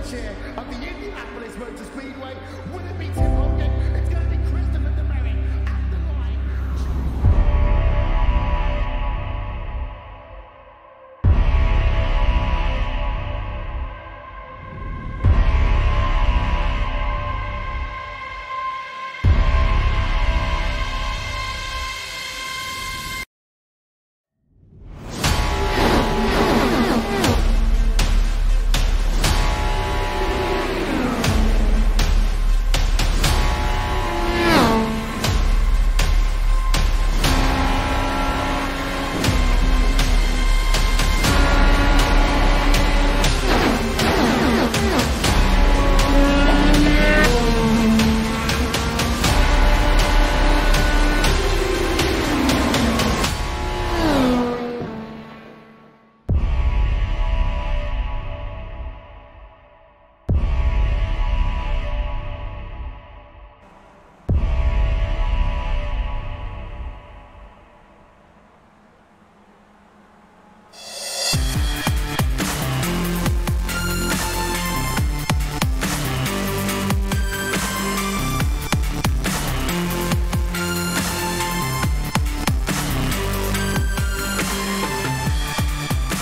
the share of the Indianapolis Motor Speedway. Will it be Tim Hogan? It's going to be Christopher DeMerit at the line.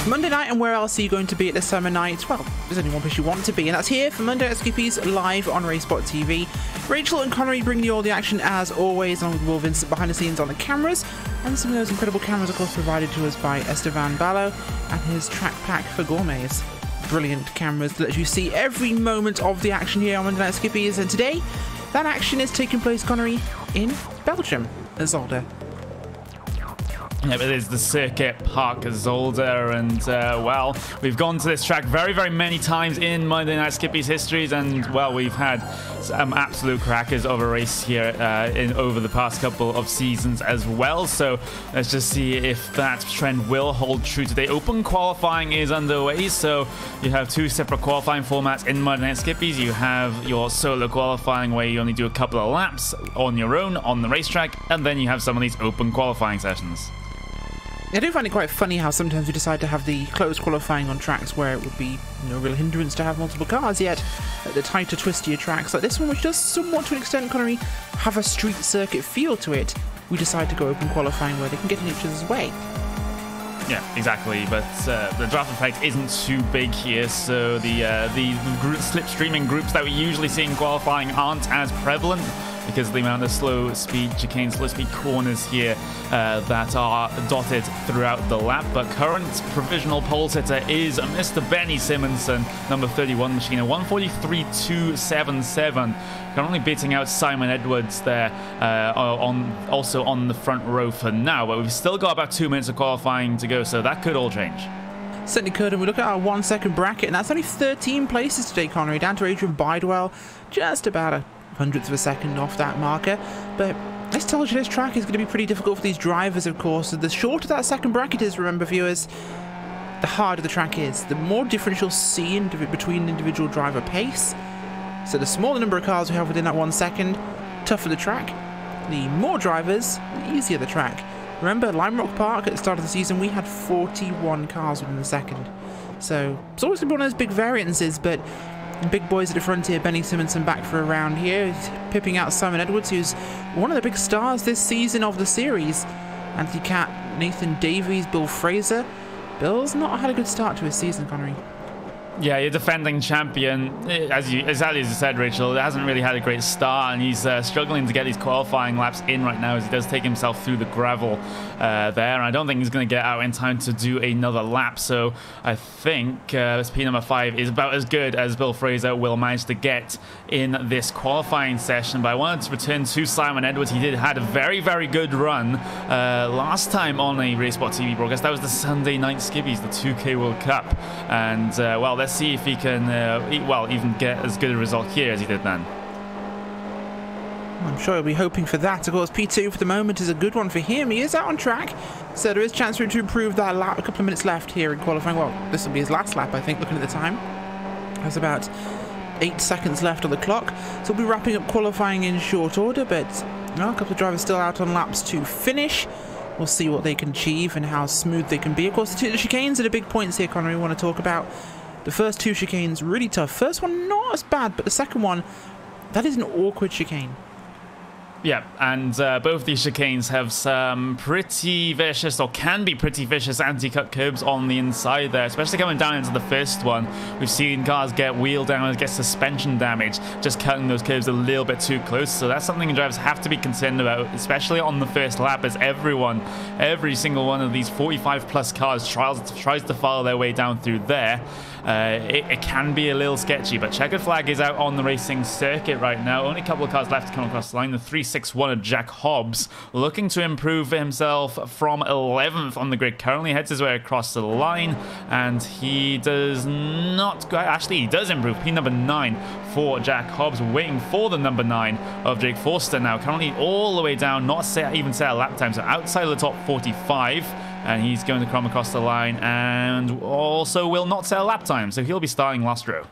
Monday night, and where else are you going to be at this summer night? Well, there's only one place you want to be, and that's here for Monday at Skippys live on RaceSpotTV. Rachel and Connery bring you all the action as always, along with Will Vincent behind the scenes on the cameras, and some of those incredible cameras, of course, provided to us by Esteban Ballo and his track pack for gourmets. Brilliant cameras that let you see every moment of the action here on Monday night Skippys, and today that action is taking place, Connery, in Belgium at Zolder. Yeah, it is the circuit park at Zolder, and well, we've gone to this track very, very many times in Monday Night Skippy's histories, and well, we've had some absolute crackers of a race here over the past couple of seasons as well. So let's just see if that trend will hold true today. Open qualifying is underway, so you have two separate qualifying formats in Monday Night Skippys. You have your solo qualifying where you only do a couple of laps on your own on the racetrack, and then you have some of these open qualifying sessions. I do find it quite funny how sometimes we decide to have the closed qualifying on tracks where it would be no real hindrance to have multiple cars, yet at the tighter, twistier tracks like this one, which does somewhat to an extent, Connery, have a street circuit feel to it, we decide to go open qualifying where they can get in each other's way. Yeah, exactly, but the draft effect isn't too big here, so the slipstreaming groups that we usually see in qualifying aren't as prevalent, because of the amount of slow speed chicane, slow speed corners here that are dotted throughout the lap. But current provisional pole sitter is Mr. Benny Simonson, number 31 machine, 143.277, currently beating out Simon Edwards there, also on the front row for now. But we've still got about 2 minutes of qualifying to go, so that could all change. Certainly could, and we look at our 1 second bracket, and that's only 13 places today, Connery, down to Adrian Bidewell, just about a hundredth of a second off that marker. But this tells you this track is going to be pretty difficult for these drivers, of course. So the shorter that second bracket is, remember viewers, the harder the track is. The more difference you'll see between individual driver pace. So the smaller number of cars we have within that 1 second, tougher the track. The more drivers, the easier the track. Remember, Lime Rock Park at the start of the season, we had 41 cars within the second. So it's always going to be one of those big variances, but big boys at the front here, Benny Simonson back for a round here. He's pipping out Simon Edwards, who's one of the big stars this season of the series. Anthony Catt, Nathan Davies, Bill Fraser. Bill's not had a good start to his season, Connery. Yeah, your defending champion, exactly as you said, Rachel, hasn't really had a great start, and he's struggling to get these qualifying laps in right now as he does take himself through the gravel there, and I don't think he's going to get out in time to do another lap, so I think SP number 5 is about as good as Bill Fraser will manage to get in this qualifying session. But I wanted to return to Simon Edwards. He had a very, very good run last time on a RaceSpotTV broadcast. That was the Sunday Night Skippys, the 2K World Cup, and well, let's see if he can, even get as good a result here as he did then. I'm sure he'll be hoping for that. Of course, P2 for the moment is a good one for him. He is out on track, so there is chance for him to improve that lap. A couple of minutes left here in qualifying. Well, this will be his last lap, I think, looking at the time. There's about 8 seconds left on the clock, so we'll be wrapping up qualifying in short order, but a couple of drivers still out on laps to finish. We'll see what they can achieve and how smooth they can be. Of course, the chicanes are the big points here, Connery, we want to talk about. The first two chicanes really tough. First one not as bad, but the second one, that is an awkward chicane. Yeah, and both these chicanes have some pretty vicious, or can be pretty vicious, anti-cut curbs on the inside there, especially coming down into the first one. We've seen cars get wheel damage, get suspension damage, just cutting those curbs a little bit too close. So that's something drivers have to be concerned about, especially on the first lap, as every single one of these 45-plus cars tries to follow their way down through there. It can be a little sketchy, but checkered flag is out on the racing circuit right now. Only a couple of cars left to come across the line. The 361 of Jack Hobbs, looking to improve himself from 11th on the grid. Currently heads his way across the line, and he does not... Actually, he does improve. P number 9 for Jack Hobbs, waiting for the number 9 of Jake Forster now. Currently all the way down, not even set a lap time, so outside of the top 45. And he's going to come across the line and also will not set a lap time, so he'll be starting last row.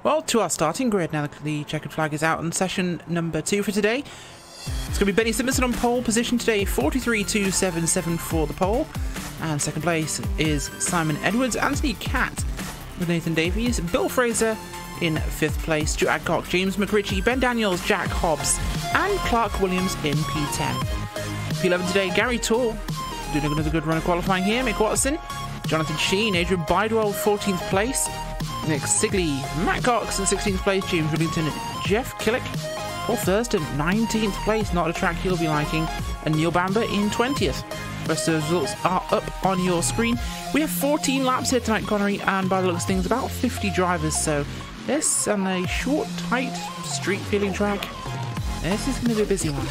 Well, to our starting grid now. The checkered flag is out on session number 2 for today. It's going to be Benny Simpson on pole position today, 43.277 for the pole. And second place is Simon Edwards, Anthony Catt with Nathan Davies, Bill Fraser in 5th place, Stuart Adcock, James McRitchie, Ben Daniels, Jack Hobbs, and Clark Williams in P10. P11 today, Gary Tour doing another good run of qualifying here. Mick Watson, Jonathan Sheen, Adrian Bidwell 14th place, Nick Sigley, Matt Cox in 16th place, James Whittington, Jeff Killick 1st and 19th place, not a track you'll be liking, and Neil Bamber in 20th. Rest of the results are up on your screen. We have 14 laps here tonight, Connery, and by the looks of things, about 50 drivers, so this on a short, tight, street-feeling track, this is going to be a busy one.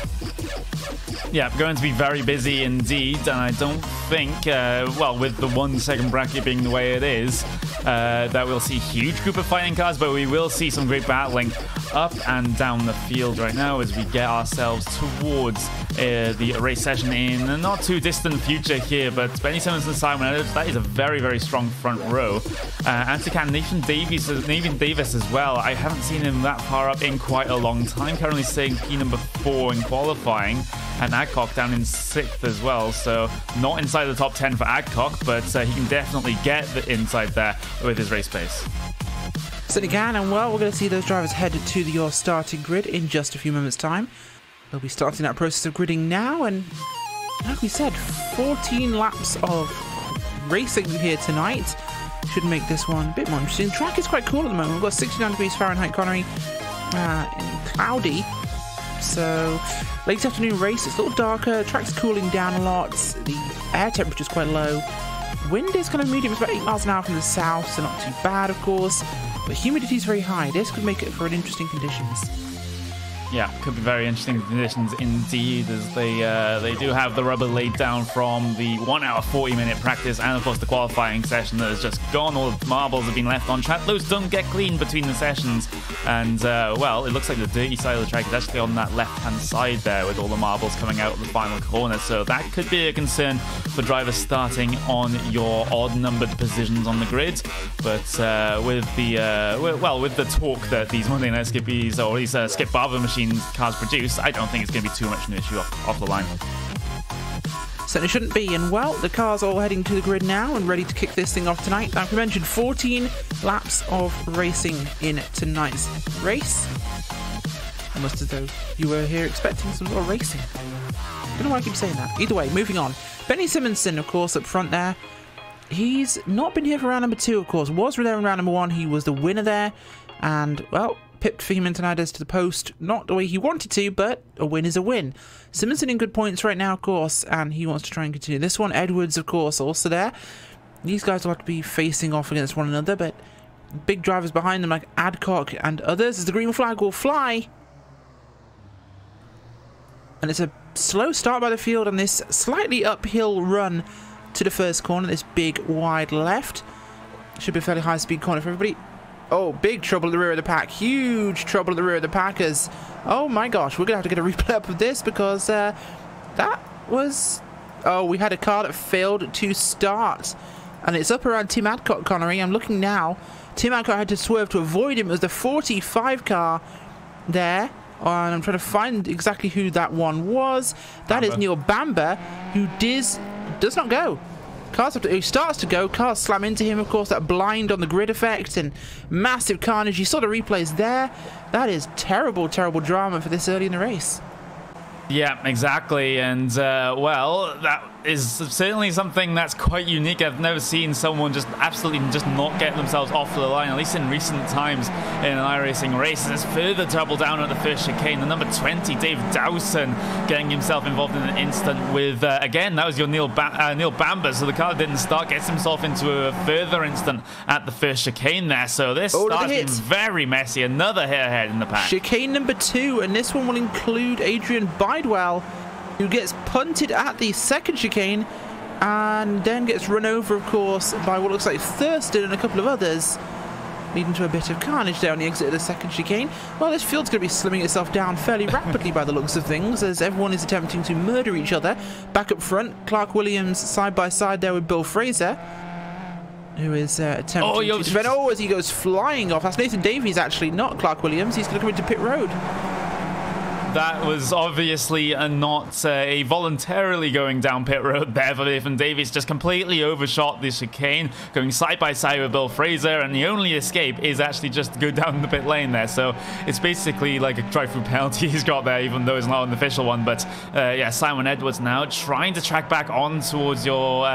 Yeah, going to be very busy indeed, and I don't think, well, with the 1 second bracket being the way it is, that we'll see a huge group of fighting cars, but we will see some great battling up and down the field right now as we get ourselves towards the race session in a not too distant future here. But Benny Simmons and Simon Edwards, that is a very, very strong front row. Anti-Can, Nathan Davis as well. I haven't seen him that far up in quite a long time, currently staying P number 4 in qualifying. And Adcock down in 6th as well, so not inside the top 10 for Adcock, but he can definitely get the inside there with his race pace. Certainly can, and well, we're going to see those drivers headed to your starting grid in just a few moments' time. They'll be starting that process of gridding now, and like we said, 14 laps of racing here tonight should make this one a bit more interesting. The track is quite cool at the moment. We've got 69 degrees Fahrenheit, Connery, and cloudy. So, late afternoon race, it's a little darker, the track's cooling down a lot, the air temperature's quite low. Wind is kind of medium, it's about 8 miles an hour from the south, so not too bad, of course. But humidity's very high. This could make it for an interesting conditions. Yeah, could be very interesting conditions indeed, as they do have the rubber laid down from the 1 hour 40-minute practice, and of course the qualifying session that has just gone. All the marbles have been left on track. Those don't get cleaned between the sessions, and well, it looks like the dirty side of the track is actually on that left-hand side there, with all the marbles coming out of the final corner. So that could be a concern for drivers starting on your odd-numbered positions on the grid. But with the torque that these Monday Night Skippys, or these Skip Barber machines cars produce, I don't think it's going to be too much of an issue off the line. Certainly shouldn't be, and well, the cars are all heading to the grid now and ready to kick this thing off tonight. Like we mentioned, 14 laps of racing in tonight's race. Almost as though you were here expecting some sort of racing. I don't know why I keep saying that. Either way, moving on. Benny Simonson, of course, up front there. He's not been here for round number 2, of course. Was there in round number 1. He was the winner there. And, well, pipped for him and Tonidas to the post. Not the way he wanted to, but a win is a win. Simonson in good points right now, of course, and he wants to try and continue this one. Edwards, of course, also there. These guys will have to be facing off against one another, but big drivers behind them like Adcock and others as the green flag will fly. And it's a slow start by the field on this slightly uphill run to the first corner, this big wide left. Should be a fairly high speed corner for everybody. Oh, big trouble at the rear of the pack. Huge trouble at the rear of the Packers. Oh my gosh, we're going to have to get a replay up of this because that was... Oh, we had a car that failed to start. And it's up around Tim Adcock, Connery. I'm looking now. Tim Adcock had to swerve to avoid him. It was the 45 car there. And I'm trying to find exactly who that one was. That is Neil Bamber, who does not go. He starts to go. Cars slam into him, of course. That blind on the grid effect and massive carnage. You saw the replays there. That is terrible, terrible drama for this early in the race. Yeah, exactly. And, well, that is certainly something that's quite unique. I've never seen someone just absolutely just not get themselves off the line, at least in recent times in an iRacing race. And it's further double down at the first chicane. The number 20, Dave Dowson, getting himself involved in an instant with, again, that was your Neil Bamber. So the car didn't start, gets himself into a further instant at the first chicane there. So this start's been very messy. Another hit ahead in the pack. Chicane number 2, and this one will include Adrian Bidewell, who gets punted at the second chicane and then gets run over, of course, by what looks like Thurston and a couple of others, leading to a bit of carnage there on the exit of the second chicane. Well, this field's going to be slimming itself down fairly rapidly by the looks of things, as everyone is attempting to murder each other. Back up front, Clark Williams side by side there with Bill Fraser, who is attempting to defend. Oh, as he goes flying off. That's Nathan Davies, actually, not Clark Williams. He's going to come into pit road. That was obviously not a voluntarily going down pit road there for Nathan Davies. Just completely overshot the chicane, going side by side with Bill Fraser, and the only escape is actually just to go down the pit lane there. So it's basically like a drive-through penalty he's got there, even though it's not an official one. But yeah, Simon Edwards now trying to track back on towards your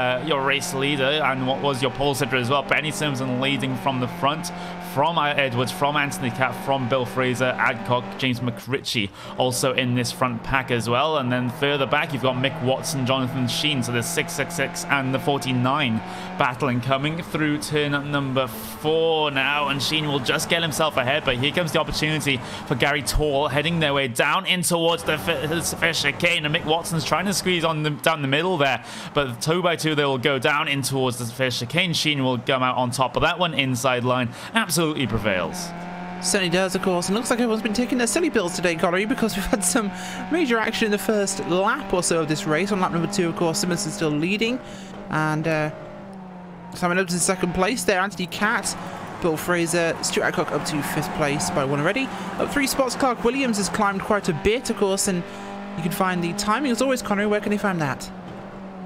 race leader and what was your pole sitter as well. Benny Simpson leading from the front, from Edwards, from Anthony Catt, from Bill Fraser, Adcock, James McRitchie also in this front pack as well. And then further back you've got Mick Watson, Jonathan Sheen, so there's 666 and the 49 battling coming through turn number 4 now, and Sheen will just get himself ahead, but here comes the opportunity for Gary Tall heading their way down in towards the first chicane, and Mick Watson's trying to squeeze on down the middle there, but 2 by 2 they will go down in towards the first chicane. Sheen will come out on top of that one, inside line, absolutely prevails. Certainly does, of course, and looks like everyone's been taking their silly pills today, Connery, because we've had some major action in the first lap or so of this race. On lap number 2, of course, Simmonson's still leading, and Simon Edwards in second place there, Anthony Catt, Bill Fraser, Stuart Adcock up to 5th place by 1 already. Up 3 spots, Clark Williams has climbed quite a bit, of course, and you can find the timing as always, Connery. Where can you find that?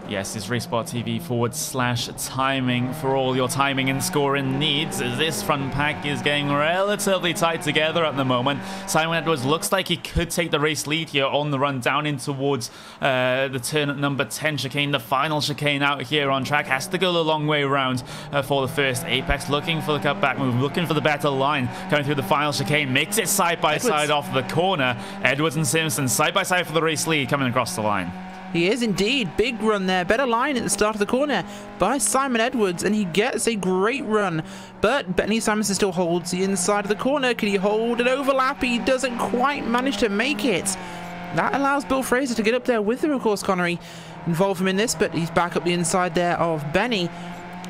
Yes, it's RaceSpotTV/timing for all your timing and scoring needs, as this front pack is getting relatively tight together at the moment. Simon Edwards looks like he could take the race lead here on the run down in towards the turn at number 10 chicane. The final chicane out here on track has to go the long way around for the first apex, looking for the cutback move, looking for the better line, going through the final chicane, makes it side by side off the corner. Edwards and Simpson side by side for the race lead coming across the line. He is indeed. Big run there. Better line at the start of the corner by Simon Edwards, and he gets a great run. But Benny Simonson still holds the inside of the corner. Can he hold an overlap? He doesn't quite manage to make it. That allows Bill Fraser to get up there with him, of course, Connery. Involve him in this, but he's back up the inside there of Benny.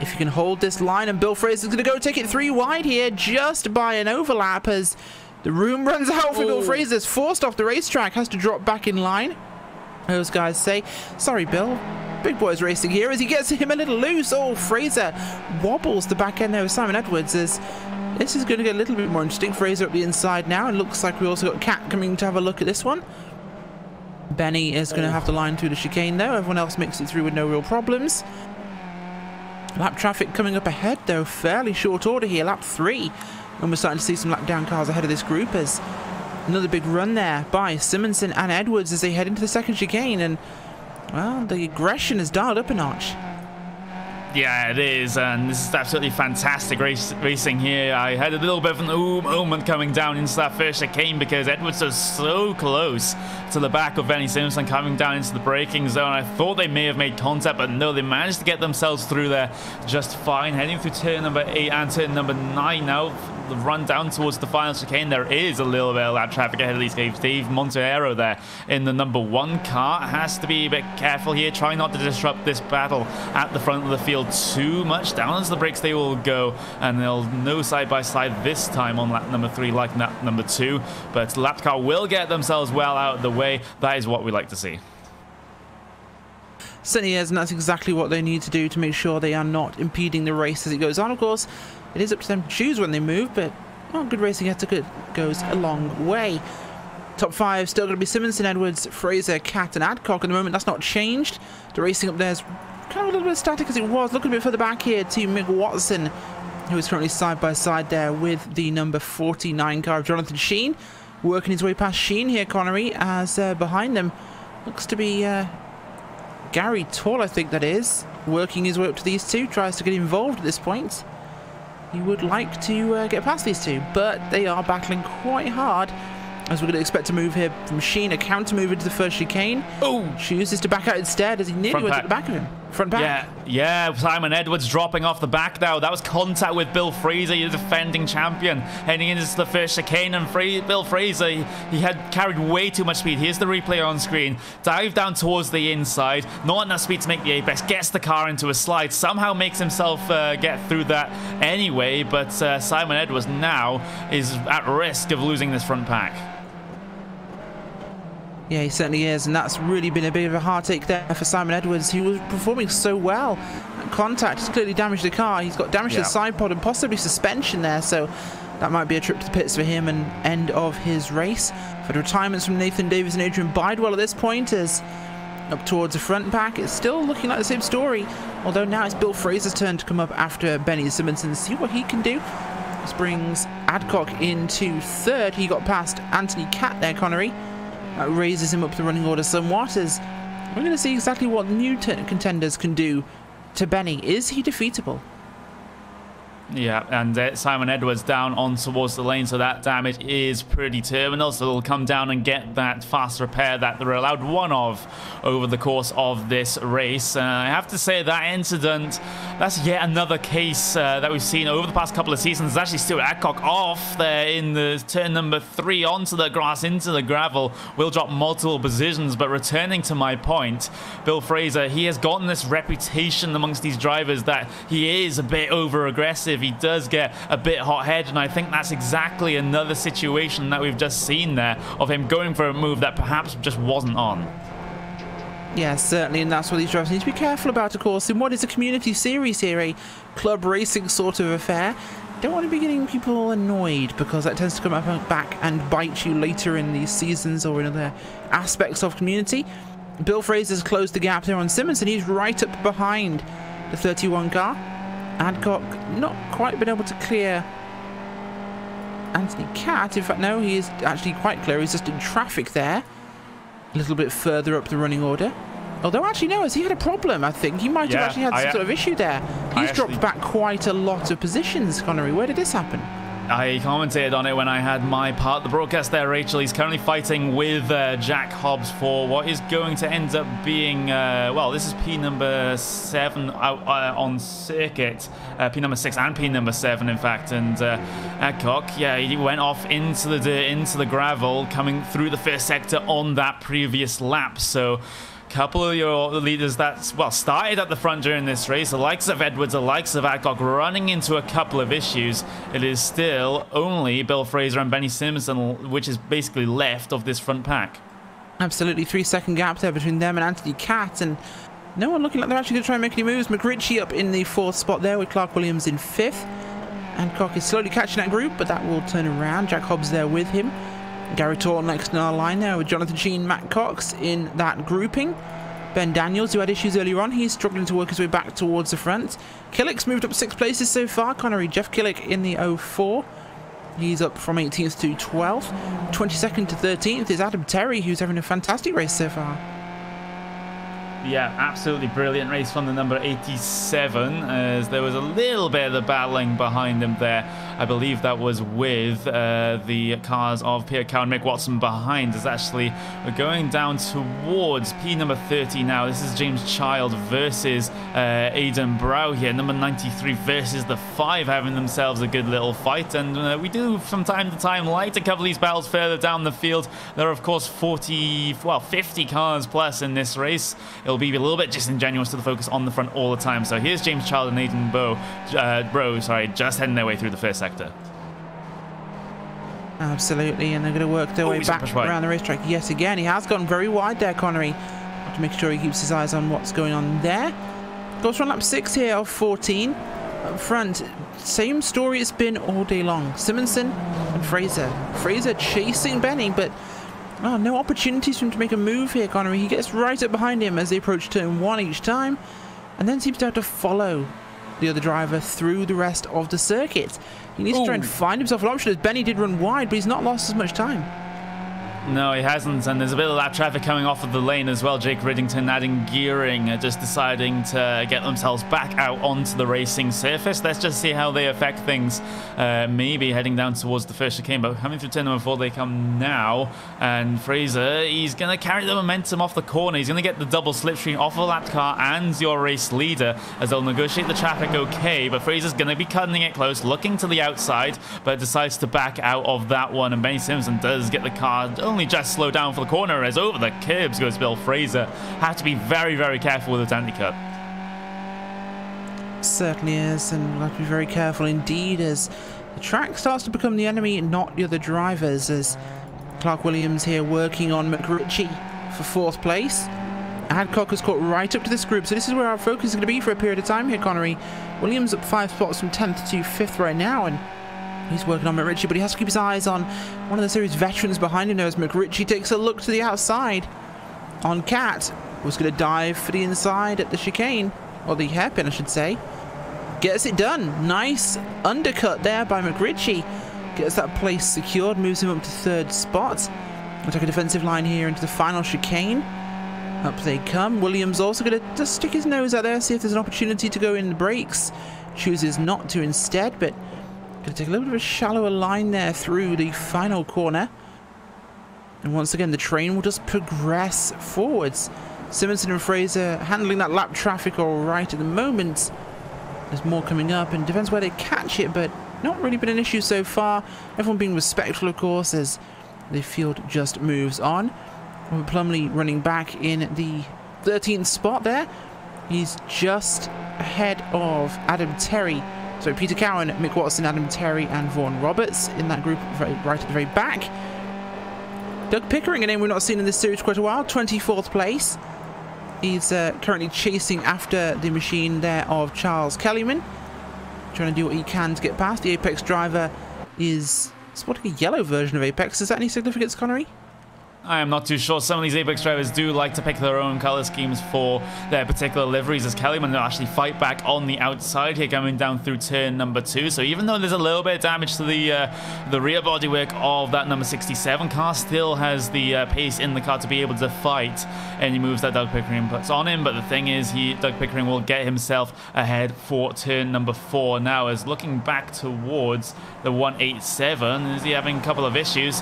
If you can hold this line, and Bill Fraser's going to go take it 3 wide here just by an overlap as the room runs out for Bill Fraser's forced off the racetrack, has to drop back in line. Those guys say, sorry, Bill. Big boy's racing here as he gets him a little loose. Oh, Fraser wobbles the back end there with Simon Edwards as this is going to get a little bit more interesting. Fraser up the inside now, and looks like we also got Cat coming to have a look at this one. Benny is going to have to line through the chicane though. Everyone else makes it through with no real problems. Lap traffic coming up ahead though, fairly short order here, lap 3. And we're starting to see some lap down cars ahead of this group as another big run there by Simonson and Edwards as they head into the second chicane, and well, the aggression is dialed up a notch. Yeah, it is, and this is absolutely fantastic racing here. I had a little bit of an moment coming down into that first chicane because Edwards was so close to the back of Benny Simpson coming down into the braking zone. I thought they may have made contact, but no, they managed to get themselves through there just fine. Heading through turn number 8 and turn number 9 now. The run down towards the final chicane, there is a little bit of lap traffic ahead of these guys. Dave Monteiro there in the number 1 car has to be a bit careful here, try not to disrupt this battle at the front of the field too much. Down as the brakes they will go, and they'll no side by side this time on lap number 3 like lap number 2, but lap car will get themselves well out of the way. That is what we like to see. Certainly is, and that's exactly what they need to do to make sure they are not impeding the race as it goes on. Of course, it is up to them to choose when they move, but well, good racing etiquette goes a long way. Top 5 still going to be Simonson, Edwards, Fraser, Catt and Adcock at the moment. That's not changed. The racing up there is kind of a little bit static as it was. Looking a bit further back here to Mick Watson, who is currently side by side there with the number 49 car of Jonathan Sheen. Working his way past Sheen here, Connery, as behind them looks to be Gary Tall, I think that is. Working his way up to these two, tries to get involved at this point. He would like to get past these two, but they are battling quite hard. As we're going to expect to move here from Sheen, a counter move into the first chicane. Oh, chooses to back out instead as he nearly went at the back of him. Front back. Yeah, Simon Edwards dropping off the back now. That was contact with Bill Fraser, the defending champion, heading into the first chicane. And Bill Fraser, he had carried way too much speed. Here's the replay on screen. Dive down towards the inside. Not enough speed to make the apex. Gets the car into a slide. Somehow makes himself get through that anyway. But Simon Edwards now is at risk of losing this front pack. Yeah, he certainly is, and that's really been a bit of a heartache there for Simon Edwards, who was performing so well. Contact has clearly damaged the car. He's got damage to the side pod and possibly suspension there, so that might be a trip to the pits for him and end of his race. For the retirements from Nathan Davis and Adrian Bidewell at this point, as up towards the front pack, it's still looking like the same story, although now it's Bill Fraser's turn to come up after Benny Simmons and see what he can do. This brings Adcock into third. He got past Anthony Catt there, Connery. That raises him up the running order somewhat, as we're going to see exactly what new contenders can do to Benny. Is he defeatable? Yeah, and Simon Edwards down on towards the lane, so that damage is pretty terminal. So they'll come down and get that fast repair that they're allowed one of over the course of this race. I have to say that incident, that's yet another case that we've seen over the past couple of seasons. It's actually Stuart Adcock off there in the turn number 3 onto the grass, into the gravel. Will drop multiple positions, but returning to my point, Bill Fraser, he has gotten this reputation amongst these drivers that he is a bit over-aggressive. He does get a bit hot-headed, and I think that's exactly another situation that we've just seen there of him going for a move that perhaps just wasn't on. Yeah, certainly, and that's what these drivers need to be careful about, of course. In what is a community series here, a club racing sort of affair, don't want to be getting people annoyed, because that tends to come back and bite you later in these seasons or in other aspects of community. Bill Fraser's closed the gap there on Simmons, and he's right up behind the 31 car. Adcock not quite been able to clear Anthony Catt. In fact, no, he is actually quite clear. He's just in traffic there. A little bit further up the running order. Although, actually, no, has he had a problem? I think he might have actually had some sort of issue there. He's dropped back quite a lot of positions, Connery. Where did this happen? I commented on it when I had my part of the broadcast there, Rachel. He's currently fighting with Jack Hobbs for what is going to end up being, well, this is P number 7 on circuit. P number 6 and P number 7, in fact. And Adcock, yeah, he went off into the dirt, into the gravel, coming through the first sector on that previous lap. So couple of your leaders that, well, started at the front during this race, the likes of Edwards, the likes of Adcock, running into a couple of issues. It is still only Bill Fraser and Benny Simpson, which is basically left of this front pack. Absolutely, 3-second gap there between them and Anthony Catt, and no one looking like they're actually going to try and make any moves. McRitchie up in the 4th spot there with Clark Williams in 5th. Adcock is slowly catching that group, but that will turn around. Jack Hobbs there with him. Gary Taunton next in our line there with Jonathan Sheen, Matt Cox in that grouping. Ben Daniels, who had issues earlier on, he's struggling to work his way back towards the front. Killick's moved up 6 places so far, Connery. Jeff Killick in the 04. He's up from 18th to 12th. 22nd to 13th is Adam Terry, who's having a fantastic race so far. Yeah, absolutely brilliant race from the number 87, as there was a little bit of the battling behind him there. I believe that was with the cars of Pierre Cow and Mick Watson behind. As actually we're going down towards P number 30 now. This is James Child versus Aidan Brow here. Number 93 versus the 5, having themselves a good little fight. And we do from time to time like to cover these battles further down the field. There are of course 50 cars plus in this race. It'll be a little bit disingenuous to focus on the front all the time. So here's James Child and Aidan Brow, just heading their way through the first sector. Absolutely, and they're going to work their way back around the racetrack yet again. He has gone very wide there, Connery, to make sure he keeps his eyes on what's going on there. Goes for lap 6 here of 14. Up front, same story it's been all day long. Simonson and Fraser. Fraser chasing Benny, but no opportunities for him to make a move here, Connery. He gets right up behind him as they approach turn 1 each time. and then seems to have to follow the other driver through the rest of the circuit. He needs to try and find himself an option, as Benny did run wide, but he's not lost as much time. No, he hasn't, and there's a bit of lap traffic coming off of the lane as well. Jake Riddington adding gearing, just deciding to get themselves back out onto the racing surface. Let's just see how they affect things, maybe heading down towards the first chicane, but coming through turn number 4 they come now, and Fraser, he's going to carry the momentum off the corner. He's going to get the double slipstream off a lapped car and your race leader as they'll negotiate the traffic okay, but Fraser's going to be cutting it close, looking to the outside, but decides to back out of that one, and Benny Simpson does get the car only just slow down for the corner as over the curbs goes Bill Fraser. Have to be very, very careful with the anti-cut. Certainly is, and we'll have to be very careful indeed as the track starts to become the enemy, not the other drivers, as Clark Williams here working on McRitchie for 4th place. Adcock has caught right up to this group, so this is where our focus is going to be for a period of time here, Connery. Williams up 5 spots from 10th to 5th right now, and he's working on McRitchie, but he has to keep his eyes on one of the series veterans behind him now as McRitchie takes a look to the outside on Cat. Was going to dive for the inside at the chicane, or the hairpin I should say. Gets it done. Nice undercut there by McRitchie. Gets that place secured, moves him up to 3rd spot. We'll take a defensive line here into the final chicane. Up they come. Williams also going to just stick his nose out there, see if there's an opportunity to go in the brakes. Chooses not to instead, but going to take a little bit of a shallower line there through the final corner. And once again, the train will just progress forwards. Simonson and Fraser handling that lap traffic all right at the moment. There's more coming up, and depends where they catch it, but not really been an issue so far. Everyone being respectful, of course, as the field just moves on. Robert Plumley running back in the 13th spot there. He's just ahead of Adam Terry. So Peter Cowan, Mick Watson, Adam Terry, and Vaughan Roberts in that group right at the very back. Doug Pickering, a name we've not seen in this series for quite a while, 24th place. He's currently chasing after the machine there of Charles Kellyman, trying to do what he can to get past. The Apex driver is sporting a yellow version of Apex. Is that any significance, Connery? I am not too sure. Some of these Apex drivers do like to pick their own color schemes for their particular liveries, as Kellyman will actually fight back on the outside here coming down through turn number 2. So even though there's a little bit of damage to the rear bodywork of that number 67 car, still has the pace in the car to be able to fight any moves that Doug Pickering puts on him. But the thing is, Doug Pickering will get himself ahead for turn number 4 now, as looking back towards the 187, is he having a couple of issues.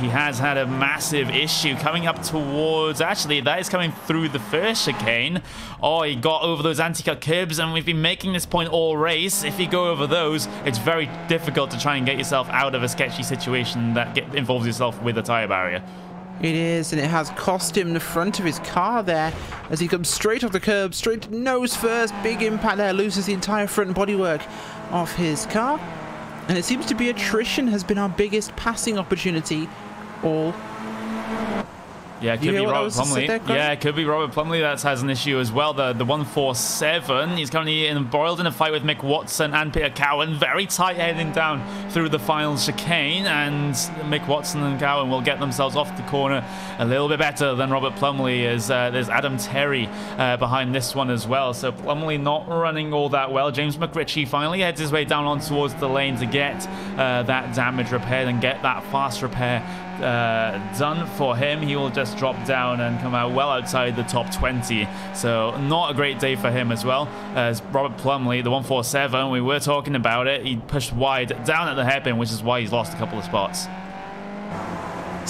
He has had a massive issue coming up towards, actually that is coming through the first chicane. Oh, he got over those anti-cut curbs, and we've been making this point all race. If you go over those, it's very difficult to try and get yourself out of a sketchy situation that involves yourself with a tyre barrier. It is, and it has cost him the front of his car there as he comes straight off the curb, straight to nose first. Big impact there, loses the entire front bodywork off his car. And it seems to be attrition has been our biggest passing opportunity all. Yeah, it could be Robert Plumley. Yeah, it could be Robert Plumley that has an issue as well. The 147, he's currently embroiled in a fight with Mick Watson and Peter Cowan. Very tight heading down through the final chicane, and Mick Watson and Cowan will get themselves off the corner a little bit better than Robert Plumley, as there's Adam Terry behind this one as well. So Plumley not running all that well. James McRitchie finally heads his way down on towards the lane to get that damage repaired and get that fast repair done for him. He will just drop down and come out well outside the top 20. So not a great day for him as well, as Robert Plumley, the 147, we were talking about it, he pushed wide down at the hairpin, which is why he's lost a couple of spots.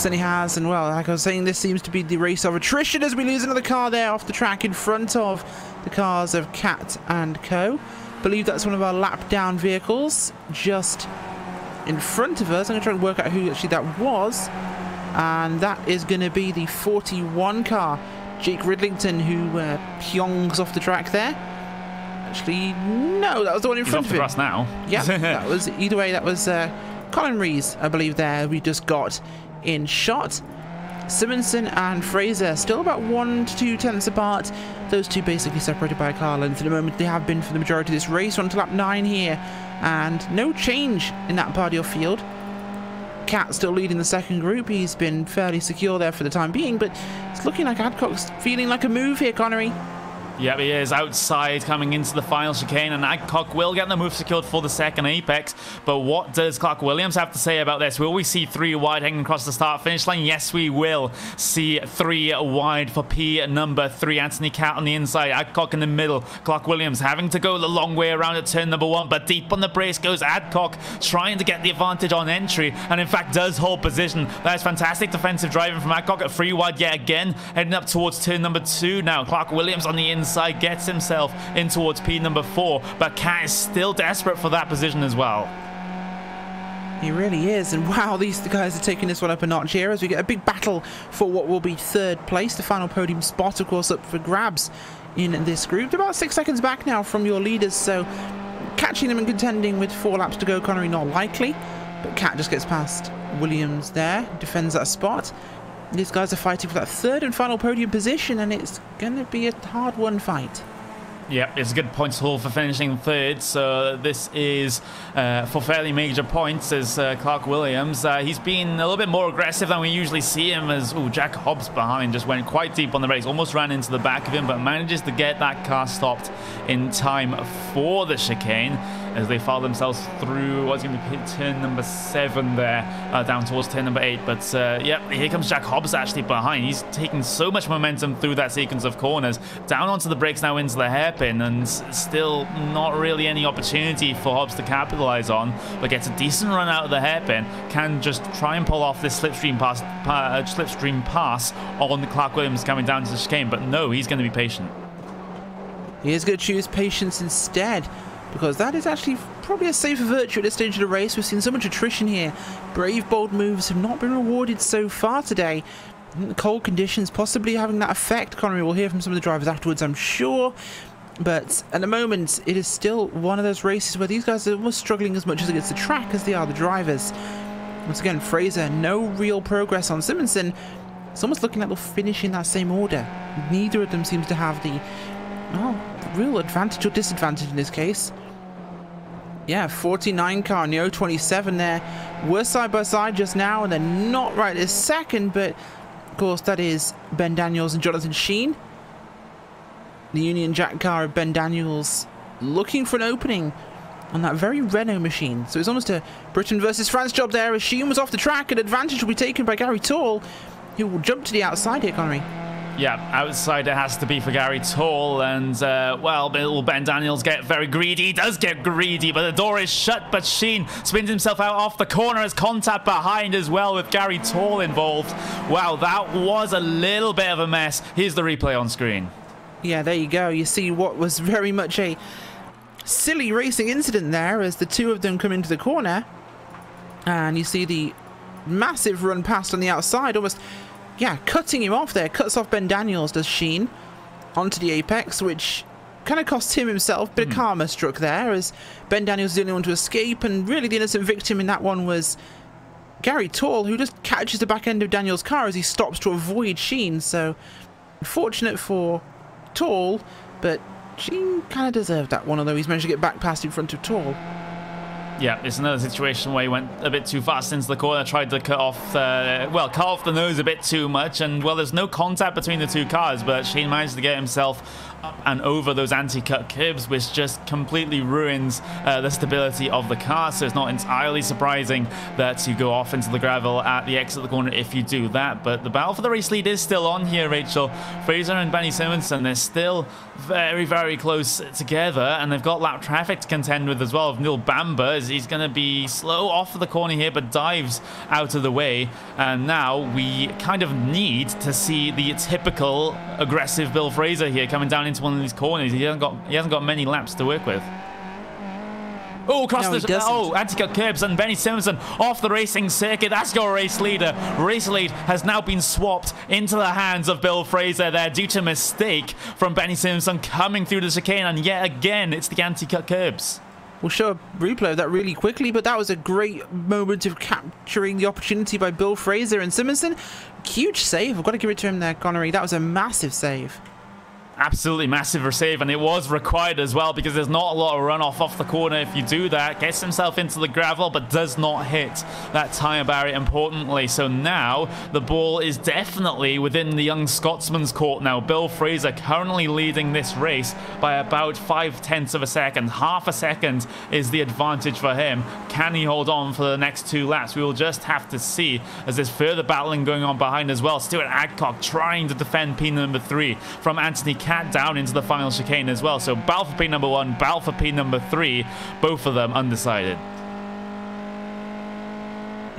Certainly has, and well, like I was saying, this seems to be the race of attrition as we lose another car there off the track in front of the cars of Cat and Co. Believe that's one of our lap down vehicles just in front of us. I'm going to try and work out who actually that was, and that is going to be the 41 car, Jake Ridlington, who pyongs off the track there. Actually, no, that was the one in front of him. He's off the grass now. Yeah, that was, either way, that was Colin Rees, I believe, there we just got in shot. Simonson and Fraser still about 1 to 2 tenths apart. Those two basically separated by a car length at the moment. They have been for the majority of this race. On to lap 9 here, and no change in that part of your field. Cat still leading the second group. He's been fairly secure there for the time being, but it's looking like Adcock's feeling like a move here, Connery. Yeah, he is outside coming into the final chicane, and Adcock will get the move secured for the second apex. But what does Clark Williams have to say about this? Will we see 3 wide hanging across the start-finish line? Yes, we will see 3 wide for P number 3. Anthony Cat on the inside, Adcock in the middle. Clark Williams having to go the long way around at turn number 1, but deep on the brace goes Adcock, trying to get the advantage on entry, and in fact does hold position. That is fantastic defensive driving from Adcock at 3 wide yet again, heading up towards turn number 2 now. Clark Williams on the inside gets himself in towards P number 4, but Cat is still desperate for that position as well. He really is, and wow, these guys are taking this one up a notch here as we get a big battle for what will be 3rd place. The final podium spot, of course, up for grabs in this group. They're about 6 seconds back now from your leaders, so catching them and contending with 4 laps to go, Connery, not likely. But Cat just gets past Williams there, defends that spot. These guys are fighting for that 3rd and final podium position, and it's going to be a hard-won fight. Yeah, it's a good points haul for finishing 3rd, so this is for fairly major points as Clark Williams. He's been a little bit more aggressive than we usually see him as, Jack Hobbs behind just went quite deep on the race, almost ran into the back of him, but manages to get that car stopped in time for the chicane as they file themselves through what's going to be turn number 7 there, down towards turn number 8. But yeah, here comes Jack Hobbs actually behind. He's taking so much momentum through that sequence of corners, down onto the brakes now into the hairpin, and still not really any opportunity for Hobbs to capitalize on, but gets a decent run out of the hairpin, can just try and pull off this slipstream pass on Clark Williams coming down to the chicane, but no, he's going to be patient. He is going to choose patience instead, because that is actually probably a safer virtue at this stage of the race. We've seen so much attrition here. Brave, bold moves have not been rewarded so far today. The cold conditions possibly having that effect. Connery will hear from some of the drivers afterwards, I'm sure. But at the moment, it is still one of those races where these guys are almost struggling as much as against the track as they are the drivers. Once again, Fraser, no real progress on Simonson. It's almost looking like they'll finish in that same order. Neither of them seems to have the real advantage or disadvantage in this case. Yeah, 49 car and the 027 there were side by side just now, and they're not right this second, but of course that is Ben Daniels and Jonathan Sheen. The Union Jack car of Ben Daniels looking for an opening on that very Renault machine. So it's almost a Britain versus France job there as Sheen was off the track, and advantage will be taken by Gary Tall, who will jump to the outside here, Connery. Yeah, outside it has to be for Gary Tall, and well, will Ben Daniels get very greedy? He does get greedy, but the door is shut, but Sheen spins himself out off the corner as contact behind as well with Gary Tall involved. Wow, that was a little bit of a mess. Here's the replay on screen. Yeah, there you go. You see what was very much a silly racing incident there as the two of them come into the corner, and you see the massive run past on the outside, almost, yeah, cutting him off there. Cuts off Ben Daniels, does Sheen, onto the apex, which kind of cost him himself. Bit of karma struck there as Ben Daniels was the only one to escape, and really the innocent victim in that one was Gary Tall, who just catches the back end of Daniels' car as he stops to avoid Sheen. So unfortunate for Tall, but Sheen kind of deserved that one, although he's managed to get back past in front of Tall. Yeah, it's another situation where he went a bit too fast into the corner, tried to cut off the nose a bit too much, and well, there's no contact between the two cars, but Sheen managed to get himself up and over those anti-cut curbs, which just completely ruins the stability of the car. So it's not entirely surprising that you go off into the gravel at the exit of the corner if you do that. But the battle for the race lead is still on here, Rachel. Fraser and Benny Simonson, they're still very, very close together, and they've got lap traffic to contend with as well. Neil Bamber, he's going to be slow off of the corner here, but dives out of the way. And now we kind of need to see the typical aggressive Bill Fraser here coming down into one of these corners. He hasn't got many laps to work with. Oh, anti-cut curbs, and Benny Simpson off the racing circuit. That's your race leader. Race lead has now been swapped into the hands of Bill Fraser there due to a mistake from Benny Simpson coming through the chicane, and yet again it's the anti-cut curbs. We'll show a replay of that really quickly, but that was a great moment of capturing the opportunity by Bill Fraser and Simonson. Huge save. I've got to give it to him there, Connery. That was a massive save. absolutely massive save, and it was required as well because there's not a lot of runoff off the corner. If you do that, gets himself into the gravel but does not hit that tyre barrier importantly. So now the ball is definitely within the young Scotsman's court now. Bill Fraser currently leading this race by about 0.5 of a second. Half a second is the advantage for him. Can he hold on for the next 2 laps? We will just have to see, as there's further battling going on behind as well. Stuart Adcock trying to defend P number 3 from Anthony Cat down into the final chicane as well. So battle for P number 1, battle for P number 3, both of them undecided.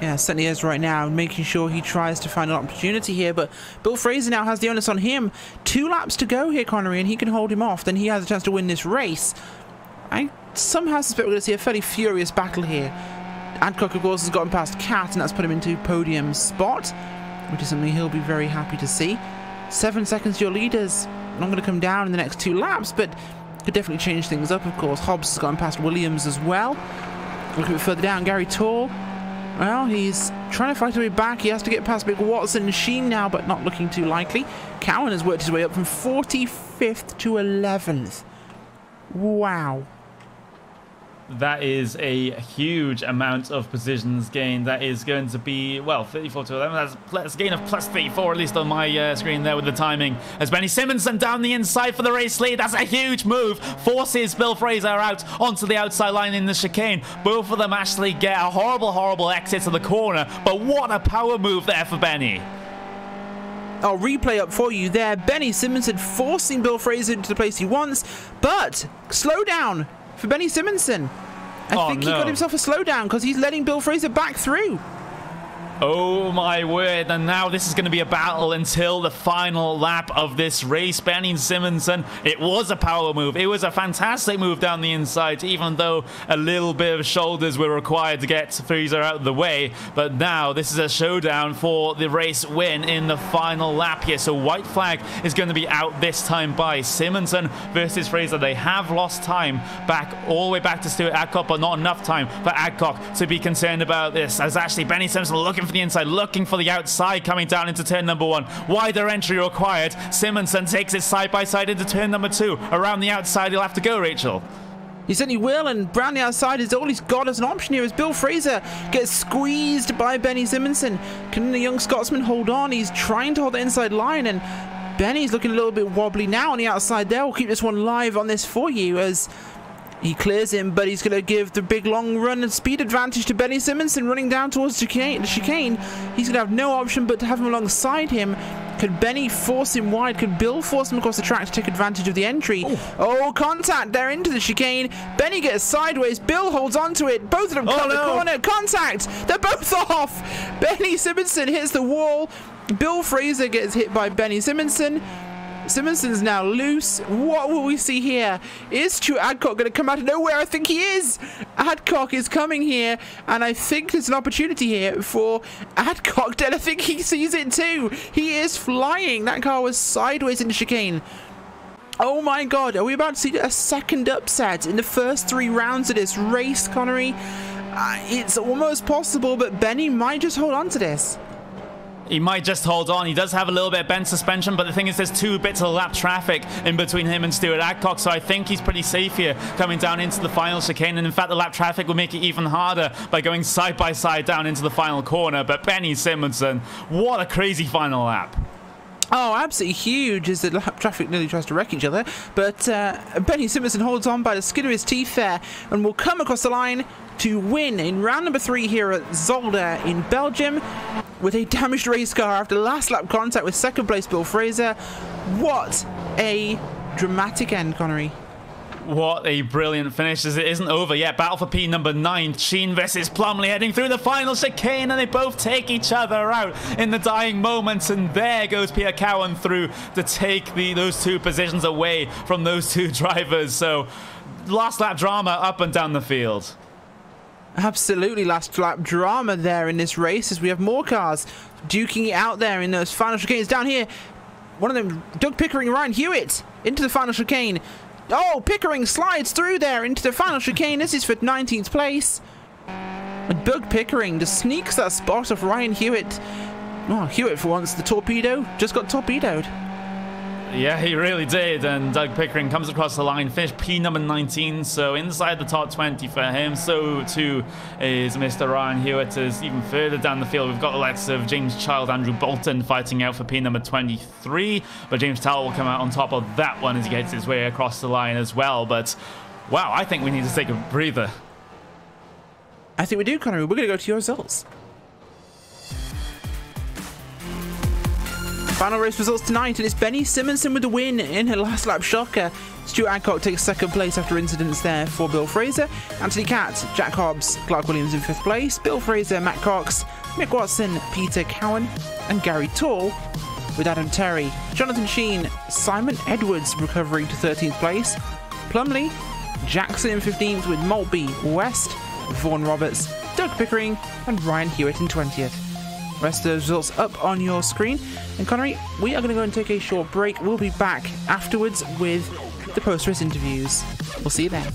Yeah, certainly is right now, making sure he tries to find an opportunity here, but Bill Fraser now has the onus on him. 2 laps to go here, Connery, and he can hold him off. Then he has a chance to win this race. I somehow suspect we're going to see a fairly furious battle here. Adcock, of course, has gotten past Cat, and that's put him into podium spot, which is something he'll be very happy to see. 7 seconds to your leaders. Not going to come down in the next 2 laps, but could definitely change things up, of course. Hobbs has gotten past Williams as well. Look a bit further down, Gary Tall. Well, he's trying to fight his way back. He has to get past Big Watson and Sheen now, but not looking too likely. Cowan has worked his way up from 45th to 11th. Wow. That is a huge amount of positions gained. That is going to be, well, 34 to 11. That's a gain of plus 34, at least on my screen there with the timing. As Benny Simonson down the inside for the race lead. That's a huge move. Forces Bill Fraser out onto the outside line in the chicane. Both of them actually get a horrible, horrible exit to the corner. But what a power move there for Benny. I'll replay up for you there. Benny Simonson forcing Bill Fraser into the place he wants, but slow down for Benny Simonson. I think he got himself a slowdown because he's letting Bill Fraser back through. Oh my word, and now this is going to be a battle until the final lap of this race. Benny Simonson, it was a power move. It was a fantastic move down the inside, even though a little bit of shoulders were required to get Fraser out of the way. But now this is a showdown for the race win in the final lap here. So white flag is going to be out this time by Simonson versus Fraser. They have lost time back all the way back to Stuart Adcock, but not enough time for Adcock to be concerned about this. As actually Benny Simonson looking for the inside, looking for the outside coming down into turn number 1. Wider entry required. Simonson takes it side by side into turn number 2. Around the outside he'll have to go, Rachel. He certainly will, and round the outside is all he's got as an option here as Bill Fraser gets squeezed by Benny Simonson. Can the young Scotsman hold on? He's trying to hold the inside line, and Benny's looking a little bit wobbly now on the outside there. We'll keep this one live on this for you as he clears him, but he's going to give the big long run and speed advantage to Benny Simonson running down towards the chicane. He's going to have no option but to have him alongside him. Could Benny force him wide? Could Bill force him across the track to take advantage of the entry? Oh, contact there into the chicane. Benny gets sideways. Bill holds onto it. Both of them cut the corner. Contact! They're both off! Benny Simonson hits the wall. Bill Fraser gets hit by Benny Simonson. Simonson's now loose. What will we see here? Is Stuart Adcock going to come out of nowhere? I think he is. Adcock is coming here, and I think there's an opportunity here for Adcock, and I think he sees it too. He is flying. That car was sideways in the chicane. Oh my god, are we about to see a second upset in the first 3 rounds of this race, Connery? It's almost possible, but Benny might just hold on to this. He might just hold on. He does have a little bit of bent suspension, but the thing is there's 2 bits of lap traffic in between him and Stuart Adcock, so I think he's pretty safe here coming down into the final chicane, and in fact the lap traffic will make it even harder by going side by side down into the final corner. But Benny Simonson, what a crazy final lap. Oh, absolutely huge as the lap traffic nearly tries to wreck each other. But Benny Simonson holds on by the skin of his teeth there and will come across the line to win in round number 3 here at Zolder in Belgium with a damaged race car after last lap contact with second place Bill Fraser. What a dramatic end, Connery. What a brilliant finish, as it isn't over yet. Battle for P number 9. Sheen versus Plumley heading through the final chicane, and they both take each other out in the dying moments. And there goes Pierre Cowan through to take those 2 positions away from those 2 drivers. So last lap drama up and down the field. Absolutely last lap drama there in this race as we have more cars duking it out there in those final chicanes. Down here, one of them, Doug Pickering, Ryan Hewitt into the final chicane. Oh, Pickering slides through there into the final chicane. This is for 19th place. And Doug Pickering just sneaks that spot off Ryan Hewitt. Oh, Hewitt for once, the torpedo, just got torpedoed. Yeah, he really did. And Doug Pickering comes across the line, finished P number 19, so inside the top 20 for him. So too is Mr. Ryan Hewitt. Is even further down the field. We've got the likes of James Child, Andrew Bolton fighting out for P number 23, but James Towell will come out on top of that one as he gets his way across the line as well. But wow, I think we need to take a breather. I think we do, Connery. We're going to go to your results. Final race results tonight, and it's Benny Simonson with the win in her last lap shocker. Stuart Adcock takes second place after incidents there for Bill Fraser. Anthony Catt, Jack Hobbs, Clark Williams in fifth place. Bill Fraser, Matt Cox, Mick Watson, Peter Cowan, and Gary Tall with Adam Terry. Jonathan Sheen, Simon Edwards recovering to 13th place. Plumley, Jackson in 15th with Maltby, West, Vaughan Roberts, Doug Pickering, and Ryan Hewitt in 20th. Rest of those results up on your screen. And Connery, we are going to go and take a short break. We'll be back afterwards with the post-race interviews. We'll see you then.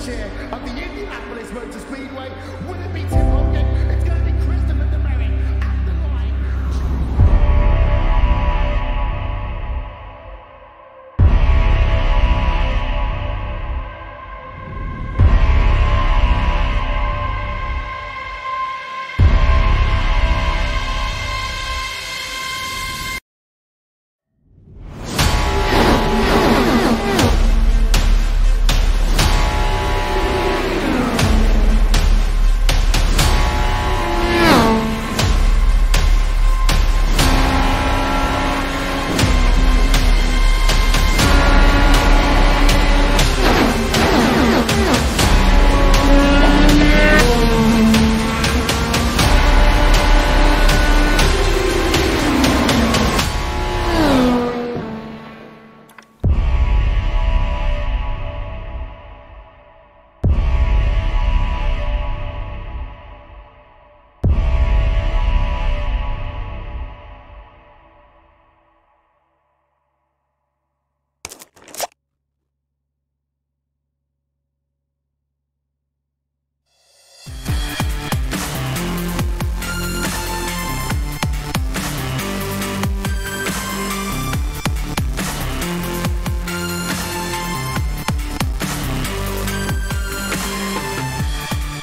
Here of the Indianapolis Motor Speedway. Will it be Tim Hogan? It's going to be Christopher DeMerrick at the line.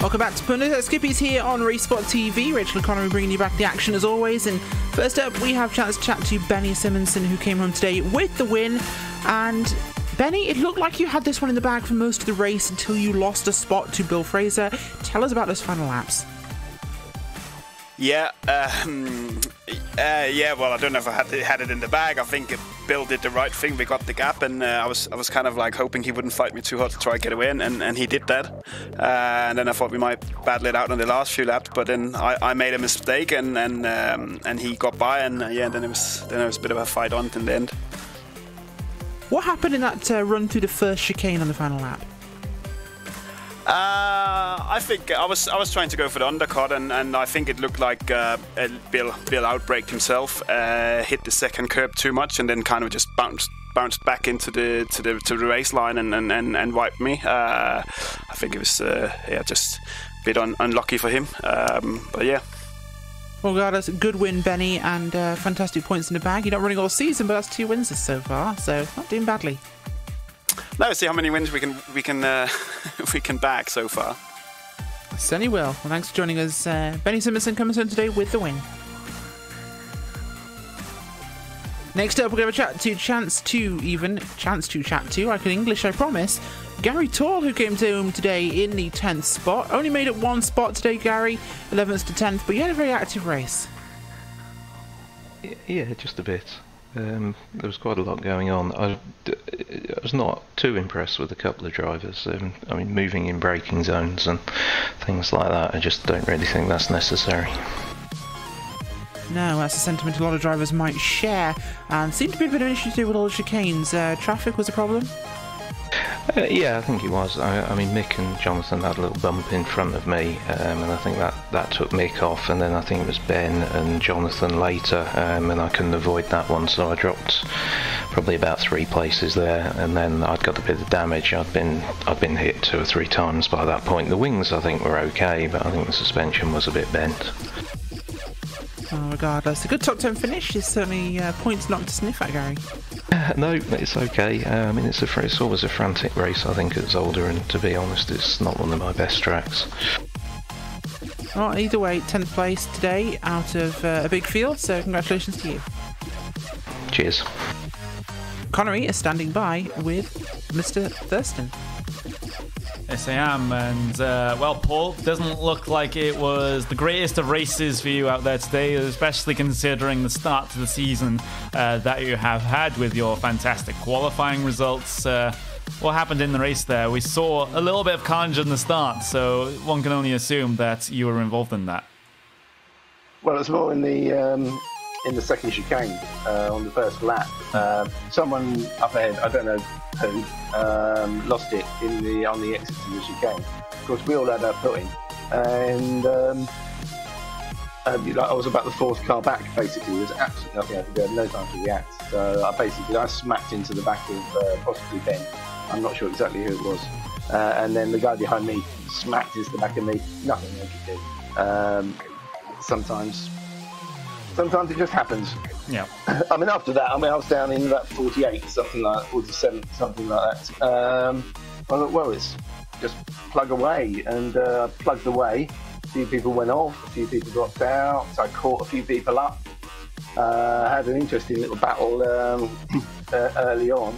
Welcome back to Pundit. Skippys here on RaceSpotTV. Rachel and Connery bringing you back the action as always. And first up, we have a chance to chat to Benny Simonson, who came home today with the win. And Benny, it looked like you had this one in the bag for most of the race until you lost a spot to Bill Fraser. Tell us about those final laps. Yeah, well, I don't know if I had it in the bag. I think Bill did the right thing. We got the gap, and I was kind of like hoping he wouldn't fight me too hard to try to get away, and he did that. And then I thought we might battle it out on the last few laps, but then I made a mistake, and he got by, and then it was a bit of a fight on in the end. What happened in that run through the first chicane on the final lap? I think I was trying to go for the undercut, and I think it looked like Bill outbraked himself, hit the second curb too much, and then kind of just bounced back into the race line and wiped me. I think it was just a bit unlucky for him, but yeah. Well, regardless, good win, Benny, and fantastic points in the bag. You're not running all season, but that's 2 wins so far, so not doing badly. Now let's see how many wins we can bag so far. Certainly will. Well, thanks for joining us. Benny Simonson comes in today with the win. Next up, we're going to have a chance to chat to, like in English, I promise, Gary Tall, who came home today in the 10th spot. Only made it 1 spot today, Gary, 11th to 10th, but you had a very active race. Yeah, just a bit. There was quite a lot going on. I was not too impressed with a couple of drivers. I mean, moving in braking zones and things like that, I just don't really think that's necessary. No, that's a sentiment a lot of drivers might share, and seemed to be a bit of an issue to do with all the chicanes. Traffic was a problem? Yeah, I think it was. I mean, Mick and Jonathan had a little bump in front of me, and I think that took Mick off, and then I think it was Ben and Jonathan later, and I couldn't avoid that one, so I dropped probably about 3 places there, and then I'd got a bit of damage. I'd been hit 2 or 3 times by that point. The wings I think were okay, but I think the suspension was a bit bent. Oh, regardless, a good top 10 finish is certainly points not to sniff at, Gary. No, it's okay. I mean, it's always a frantic race, I think, at Zolder, and to be honest, it's not one of my best tracks. Well, either way, 10th place today out of a big field, so congratulations to you. Cheers. Connery is standing by with Mr. Thurston. Yes, I am, and well, Paul, doesn't look like it was the greatest of races for you out there today, especially considering the start to the season that you have had with your fantastic qualifying results. What happened in the race there? We saw a little bit of carnage in the start, so one can only assume that you were involved in that. Well, it's more in the second chicane on the first lap. Someone up ahead, I don't know who, lost it on the exit to the chicane. Of course, we all had our footing, and I was about the 4th car back. Basically, there's absolutely nothing I could do. I had no time to react. So I smacked into the back of possibly Ben. I'm not sure exactly who it was. And then the guy behind me smacked into the back of me. Nothing I could do. Sometimes it just happens. Yeah. I mean, after that, I was down in about 48, something like that, 47, something like that. I thought, well, it's just plug away, and plugged away. A few people went off, a few people dropped out, so I caught a few people up. Had an interesting little battle early on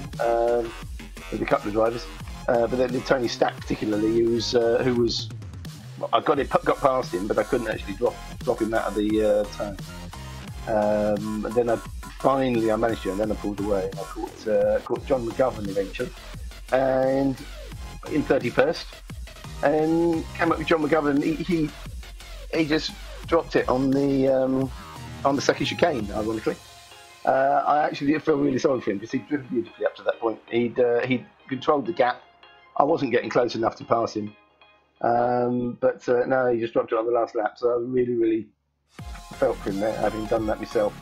with a couple of drivers, but then Tony Stack particularly, who was I got past him, but I couldn't actually drop him out of the turn. And then I managed to, and then I pulled away, and I caught John McGovern eventually, and in 31st, and came up with John McGovern. He just dropped it on the second chicane, ironically. I actually did feel really sorry for him because he'd driven beautifully up to that point. He'd controlled the gap. I wasn't getting close enough to pass him, but no, he just dropped it on the last lap. So I really, really felt for him there, having done that myself.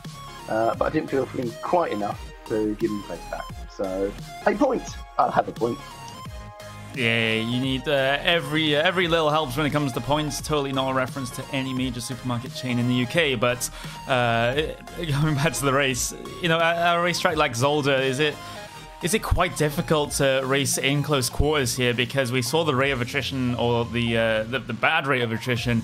But I didn't feel for him quite enough to give him the place back. So, 8 points. I'll have a point. Yeah, you need every little helps when it comes to points. Totally not a reference to any major supermarket chain in the UK, but going back to the race, at a racetrack like Zolder, is it quite difficult to race in close quarters here? Because we saw the rate of attrition, or the bad rate of attrition,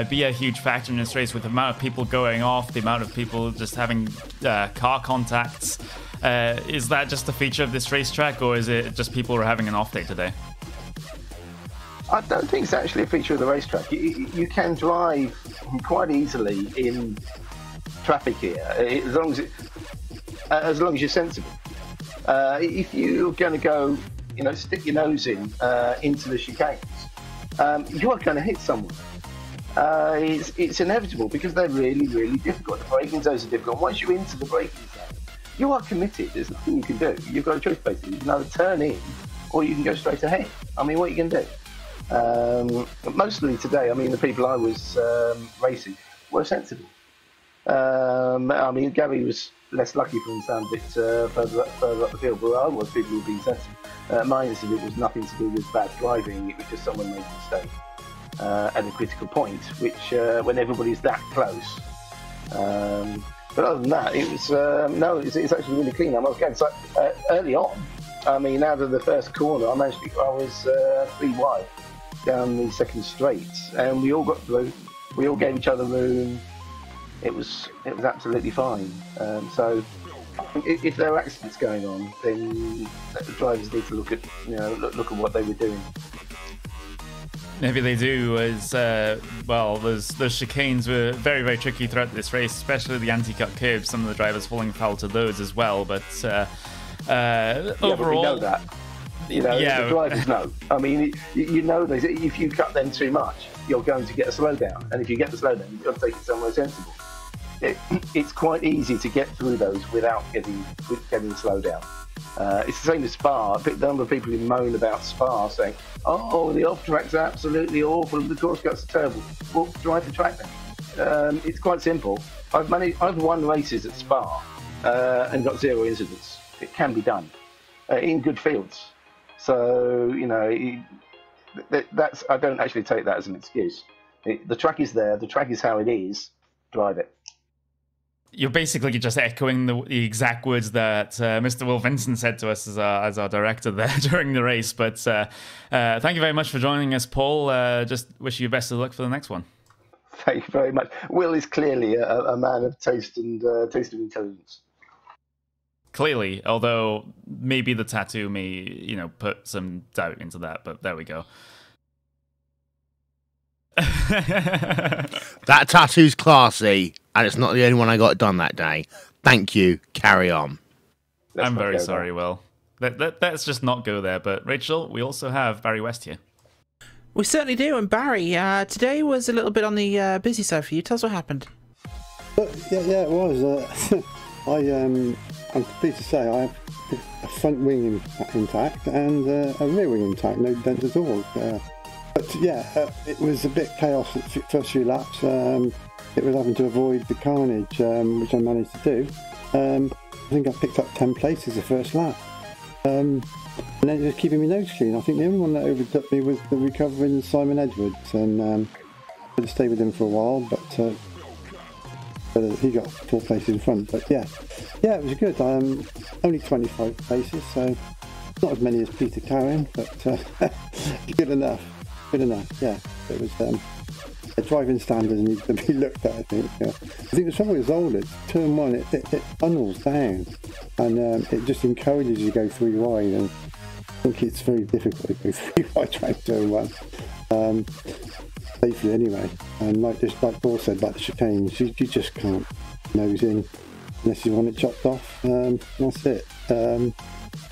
be a huge factor in this race, with the amount of people going off, the amount of people just having car contacts. Is that just a feature of this racetrack, or is it just people are having an off day today? I don't think it's actually a feature of the racetrack. You can drive quite easily in traffic here, as long as as long as you're sensible. If you're going to go, stick your nose into the chicanes, you are going to hit someone. It's inevitable because they're really, really difficult. The braking zones are difficult. Once you're into the braking zone, you are committed. There's nothing you can do. You've got a choice basically. You can either turn in or you can go straight ahead. I mean, what are you going to do? Mostly today, I mean, the people I was racing were sensible. I mean, Gary was less lucky for him to sound a bit further up the field, but I was people were being sensible. Mine is that it was nothing to do with bad driving. It was just someone made a mistake at a critical point, which when everybody's that close. But other than that, it was it's actually really clean. I was going so early on. I mean, out of the first corner, I was 3 wide down the second straight, and we all got through. We all gave each other room. It was absolutely fine. So, if there are accidents going on, then the drivers need to look at what they were doing. Maybe they do, as well. Those chicanes were very, very tricky throughout this race, especially the anti-cut curbs. Some of the drivers falling foul to those as well. But overall, but we know that. The drivers know. I mean, you know, if you cut them too much, you're going to get a slowdown, and if you get the slowdown, you've got to take it somewhere sensible. It's quite easy to get through those without getting slowed down. It's the same as Spa. The number of people who moan about Spa saying, "Oh, the off-track's absolutely awful, the course cuts are terrible." Well, drive the track then. It's quite simple. I've won races at Spa and got 0 incidents. It can be done in good fields. So that's I don't actually take that as an excuse. The track is there. The track is how it is. Drive it. You're basically just echoing the exact words that Mr. Will Vincent said to us as our director there during the race. But thank you very much for joining us, Paul. Just wish you best of luck for the next one. Thank you very much. Will is clearly a man of taste and intelligence. Clearly, although maybe the tattoo may, put some doubt into that. But there we go. That tattoo's classy, and it's not the only one I got done that day. Thank you. Carry on. I'm very sorry, Will. Let's just not go there. But Rachel, we also have Barry West here. We certainly do. And Barry, today was a little bit on the busy side for you. Tell us what happened. Yeah, it was. I'm pleased to say I have a front wing intact and a rear wing intact, no dent at all. But yeah, it was a bit chaos at the first few laps. It was having to avoid the carnage, which I managed to do. I think I picked up 10 places the first lap. And then just keeping my nose clean. I think the only one that overtook me was the recovering Simon Edwards, and I had to stay with him for a while, but he got 4 places in front. But yeah, it was good. Only 25 places, so not as many as Peter Cowan, but good enough. Yeah, it was the driving standards need to be looked at. I think the trouble with Zolder, turn 1, it funnels down, and it just encourages you to go 3 wide. And I think it's very difficult to go 3 wide trying to turn 1 safely anyway. And like Paul said about the chicanes, you just can't nose in unless you want it chopped off. That's it.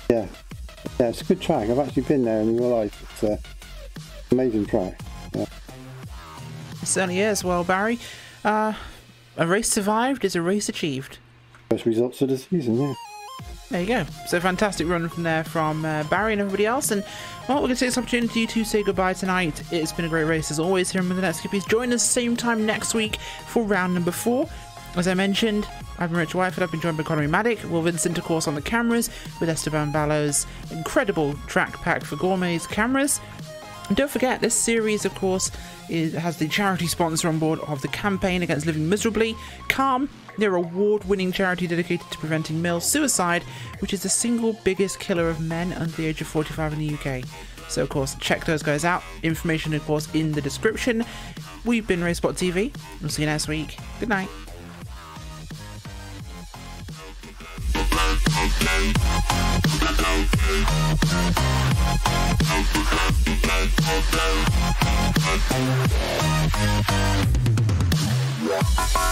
Yeah, it's a good track. I've actually been there in real life. It's amazing track. Yeah. It certainly is. Well, Barry, a race survived is a race achieved. First results of the season, yeah. There you go. So fantastic run from there from Barry and everybody else. And well, we're going to take this opportunity to say goodbye tonight. It's been a great race as always here on the Net Skippys. Join us same time next week for round number 4. As I mentioned, I've been Rich Whiteford. I've been joined by Connery Maddock. Will Vincent, of course, on the cameras with Esteban Ballo's incredible track pack for Gourmet's cameras. And don't forget, this series, of course, has the charity sponsor on board of the Campaign Against Living Miserably, CALM, their award-winning charity dedicated to preventing male suicide, which is the single biggest killer of men under the age of 45 in the UK. So, of course, check those guys out. Information, of course, in the description. We've been RaceSpotTV. We'll see you next week. Good night. Yeah.